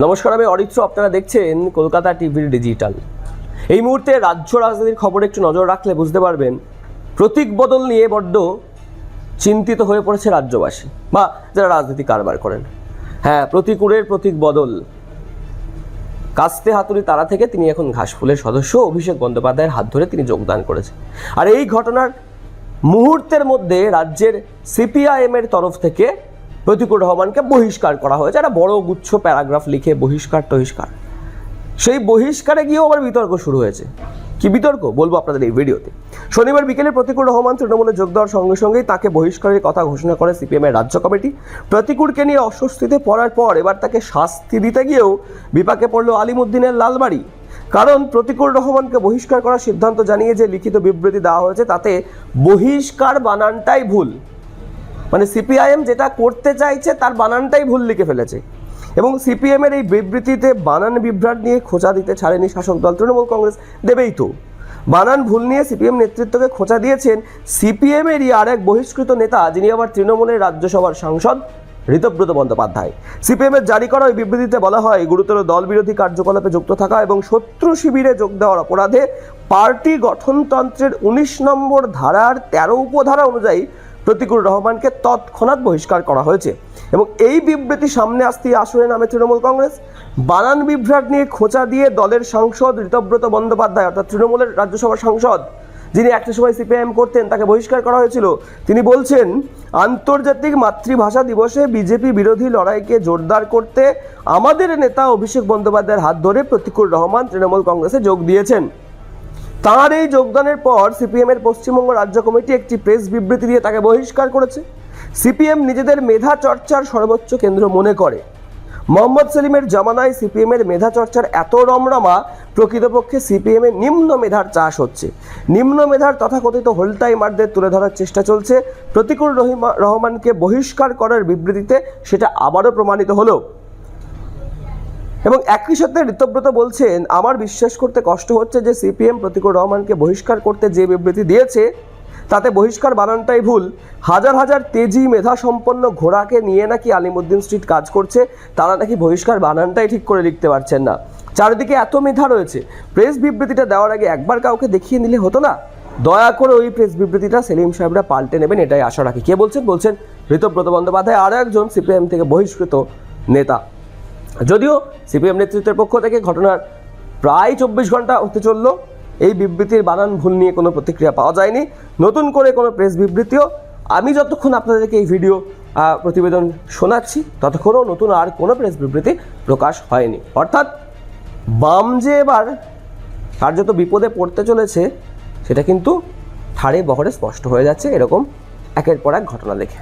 নমস্কার, আমি অরিত্র। আপনারা দেখছেন কলকাতা টিভির ডিজিটাল। এই মুহূর্তে রাজ্য রাজনীতির খবরে একটু নজর রাখলে বুঝতে পারবেন প্রতীক বদল নিয়ে বড্ড চিন্তিত হয়ে পড়েছে রাজ্যবাসী বা যারা রাজনীতি কারবার করেন। হ্যাঁ, প্রতিকূলের প্রতীক বদল। কাস্তে হাতুড়ি তারা থেকে তিনি এখন ঘাসফুলের সদস্য অভিষেক বন্দ্যোপাধ্যায়ের হাত ধরে তিনি যোগদান করেছেন। আর এই ঘটনার মুহূর্তের মধ্যে রাজ্যের সিপিআইএমের তরফ থেকে প্রতিকুর রহমানকে বহিষ্কার করা হয়েছে। একটা বড় গুচ্ছ প্যারাগ্রাফ লিখে বহিষ্কার। সেই বহিষ্কারে গিয়েও আবার বিতর্ক শুরু হয়েছে। কি বিতর্ক বলবো আপনাদের এই ভিডিওতে। শনিবার বিকেলে প্রতিকুর রহমান তৃণমূলে যোগ দেওয়ার সঙ্গে সঙ্গেই তাকে বহিষ্কারের কথা ঘোষণা করে সিপিএমের রাজ্য কমিটি। প্রতিকুরকে নিয়ে অস্বস্তিতে পড়ার পর এবার তাকে শাস্তি দিতে গিয়েও বিপাকে পড়ল আলিমুদ্দিনের লালবাড়ি। কারণ প্রতিকুর রহমানকে বহিষ্কার করার সিদ্ধান্ত জানিয়ে যে লিখিত বিবৃতি দেওয়া হয়েছে তাতে বহিষ্কার বানানটাই ভুল। মানে সিপিআইএম যেটা করতে চাইছে তার বানানটাই ভুল লিখে ফেলেছে। এবং সিপিএমের এই বিবৃতিতে বানান বিভ্রাট নিয়ে খোঁচা দিতে ছাড়েনি শাসক দল তৃণমূল কংগ্রেস। দেবেই তো, বানান ভুল নিয়ে সিপিএম নেতৃত্বকে খোঁচা দিয়েছেন সিপিএমেরই আর এক বহিষ্কৃত নেতা, যিনি আবার তৃণমূলের রাজ্যসভার সাংসদ ঋতব্রত বন্দ্যোপাধ্যায়। সিপিএমের জারি করা ওই বিবৃতিতে বলা হয়, গুরুতর দল বিরোধী কার্যকলাপে যুক্ত থাকা এবং শত্রু শিবিরে যোগ দেওয়ার অপরাধে পার্টি গঠনতন্ত্রের 19 নম্বর ধারার 13 উপধারা অনুযায়ী প্রতিকুর রহমানকে তৎক্ষণাৎ বহিষ্কার করা হয়েছে। এবং এই বিবৃতি সামনে আসতেই আসরে নামে তৃণমূল কংগ্রেস। বানান বিভ্রাট নিয়ে খোঁচা দিয়ে দলের সাংসদ ঋতব্রত বন্দ্যোপাধ্যায়, অর্থাৎ তৃণমূলের রাজ্যসভার সাংসদ, যিনি একটা সময় সিপিআইএম করতেন, তাকে বহিষ্কার করা হয়েছিল। তিনি বলছেন, আন্তর্জাতিক মাতৃভাষা দিবসে বিজেপি বিরোধী লড়াইকে জোরদার করতে আমাদের নেতা অভিষেক বন্দ্যোপাধ্যায়ের হাত ধরে প্রতিকুর রহমান তৃণমূল কংগ্রেসে যোগ দিয়েছেন। তাঁর এই যোগদানের পর সিপিএমের পশ্চিমবঙ্গ রাজ্য কমিটি একটি প্রেস বিবৃতি দিয়ে তাকে বহিষ্কার করেছে। সিপিএম নিজেদের মেধা চর্চার সর্বোচ্চ কেন্দ্র মনে করে। মোহাম্মদ সেলিমের জামানায় সিপিএমের মেধা চর্চার এত রমরমা, প্রকৃতপক্ষে সিপিএমের নিম্ন মেধার চাষ হচ্ছে। নিম্ন মেধার তথাকথিত হোলটাইমারদের তুলে ধরার চেষ্টা চলছে। প্রতিকুর রহমানকে বহিষ্কার করার বিবৃতিতে সেটা আবারও প্রমাণিত হলো। এবং একই সাথে ঋতব্রত বলছেন, আমার বিশ্বাস করতে কষ্ট হচ্ছে যে সিপিএম প্রতিকুর রহমানকে বহিষ্কার করতে যে বিবৃতি দিয়েছে তাতে বহিষ্কার বানানটাই ভুল। হাজার হাজার তেজি মেধা সম্পন্ন ঘোড়াকে নিয়ে নাকি আলিমুদ্দিন স্ট্রিট কাজ করছে, তারা নাকি বহিষ্কার বানানটাই ঠিক করে লিখতে পারছেন না। চারিদিকে এত মেধা রয়েছে, প্রেস বিবৃতিটা দেওয়ার আগে একবার কাউকে দেখিয়ে নিলে হতো না? দয়া করে ওই প্রেস বিবৃতিটা সেলিম সাহেবরা পাল্টে নেবেন, এটাই আশা রাখি। কে বলছেন? ঋতব্রত বন্দ্যোপাধ্যায়, আরও একজন সিপিএম থেকে বহিষ্কৃত নেতা। যদিও সিপিএম নেতৃত্বের পক্ষ থেকে ঘটনার প্রায় 24 ঘন্টা হতে চলল, এই বিবৃতির বানান ভুল নিয়ে কোনো প্রতিক্রিয়া পাওয়া যায়নি। নতুন করে কোনো প্রেস বিবৃতিও, আমি যতক্ষণ আপনাদেরকে এই ভিডিও প্রতিবেদন শোনাচ্ছি ততক্ষণও নতুন আর কোনো প্রেস বিবৃতি প্রকাশ হয়নি। অর্থাৎ বাম যে এবার কার্যত বিপদে পড়তে চলেছে সেটা কিন্তু ঠাড়ে বহরে স্পষ্ট হয়ে যাচ্ছে এরকম একের পর এক ঘটনা দেখে।